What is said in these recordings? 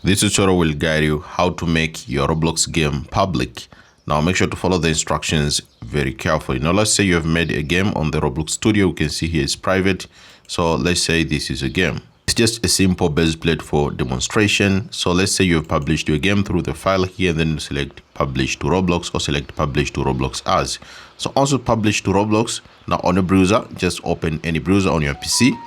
This tutorial will guide you how to make your Roblox game public. Now make sure to follow the instructions very carefully. Now let's say you have made a game on the Roblox Studio. You can see here it's private. So let's say this is a game. It's just a simple base plate for demonstration. So let's say you have published your game through the file here, and then select publish to Roblox or select publish to Roblox as. So also publish to Roblox. Now on a browser, just open any browser on your PC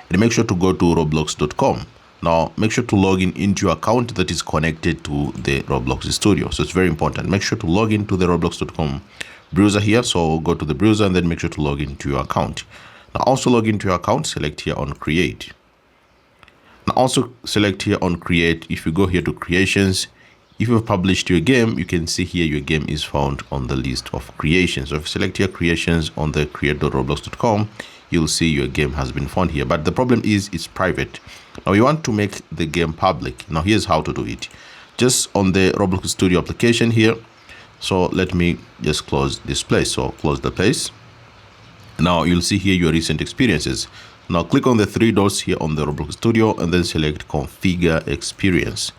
and make sure to go to roblox.com. Now, make sure to log in into your account that is connected to the Roblox Studio. So it's very important. Make sure to log into the roblox.com browser here. So go to the browser and then make sure to log into your account. Now, also log into your account, select here on create. Now, also select here on create. If you go here to creations, if you've published your game, you can see here your game is found on the list of creations. So if you select here creations on the create.roblox.com, you'll see your game has been found here. But the problem is it's private. Now we want to make the game public. Now here's how to do it. Just on the Roblox Studio application here. So let me just close this place. So close the place. Now you'll see here your recent experiences. Now click on the three dots here on the Roblox Studio and then select configure experience.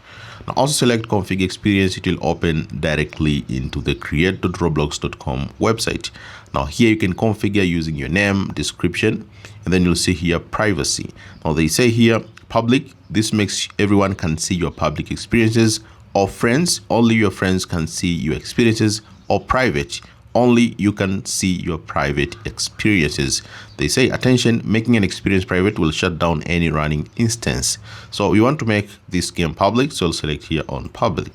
Now also select configure experience. It will open directly into the create.roblox.com website. Now here you can configure using your name, description, and then you'll see here privacy. Now they say here public. This makes everyone can see your public experiences, or friends, only your friends can see your experiences, or private, only you can see your private experiences. They say attention, making an experience private will shut down any running instance. So we want to make this game public, so I'll select here on public.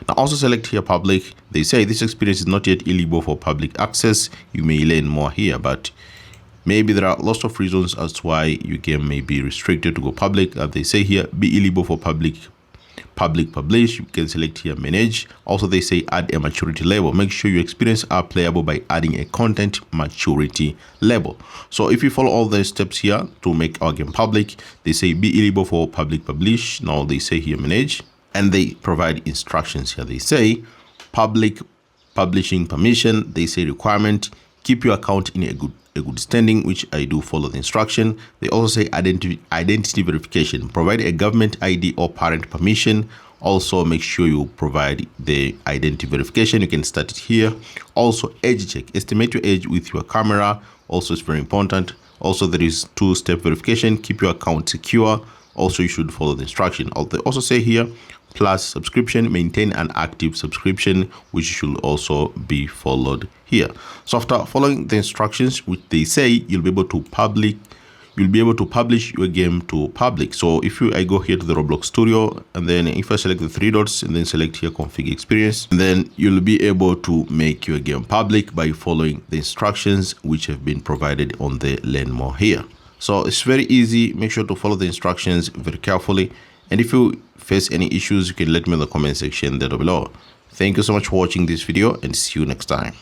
Now also select here public. They say this experience is not yet eligible for public access. You may learn more here, but maybe there are lots of reasons as to why your game may be restricted to go public. They say here be eligible for public publish. You can select here manage. Also they say add a maturity level. Make sure your experience are playable by adding a content maturity level. So if you follow all the steps here to make our game public, they say be eligible for public publish. Now they say here manage, and they provide instructions here. They say public publishing permission. They say requirement, keep your account in a good standing, which I do follow the instruction. They also say identity verification, provide a government ID or parent permission. Also make sure you provide the identity verification. You can start it here. Also age check, estimate your age with your camera. Also it's very important. Also there is two-step verification, keep your account secure. Also you should follow the instruction. They also say here plus subscription, maintain an active subscription, which should also be followed here. So after following the instructions, which they say, you'll be able to publish your game to public. So if I go here to the Roblox Studio, and then if I select the three dots and then select here configure experience, and then you'll be able to make your game public by following the instructions which have been provided on the learn more here. So it's very easy. Make sure to follow the instructions very carefully. And if you face any issues, you can let me know in the comment section there below. Thank you so much for watching this video, and see you next time.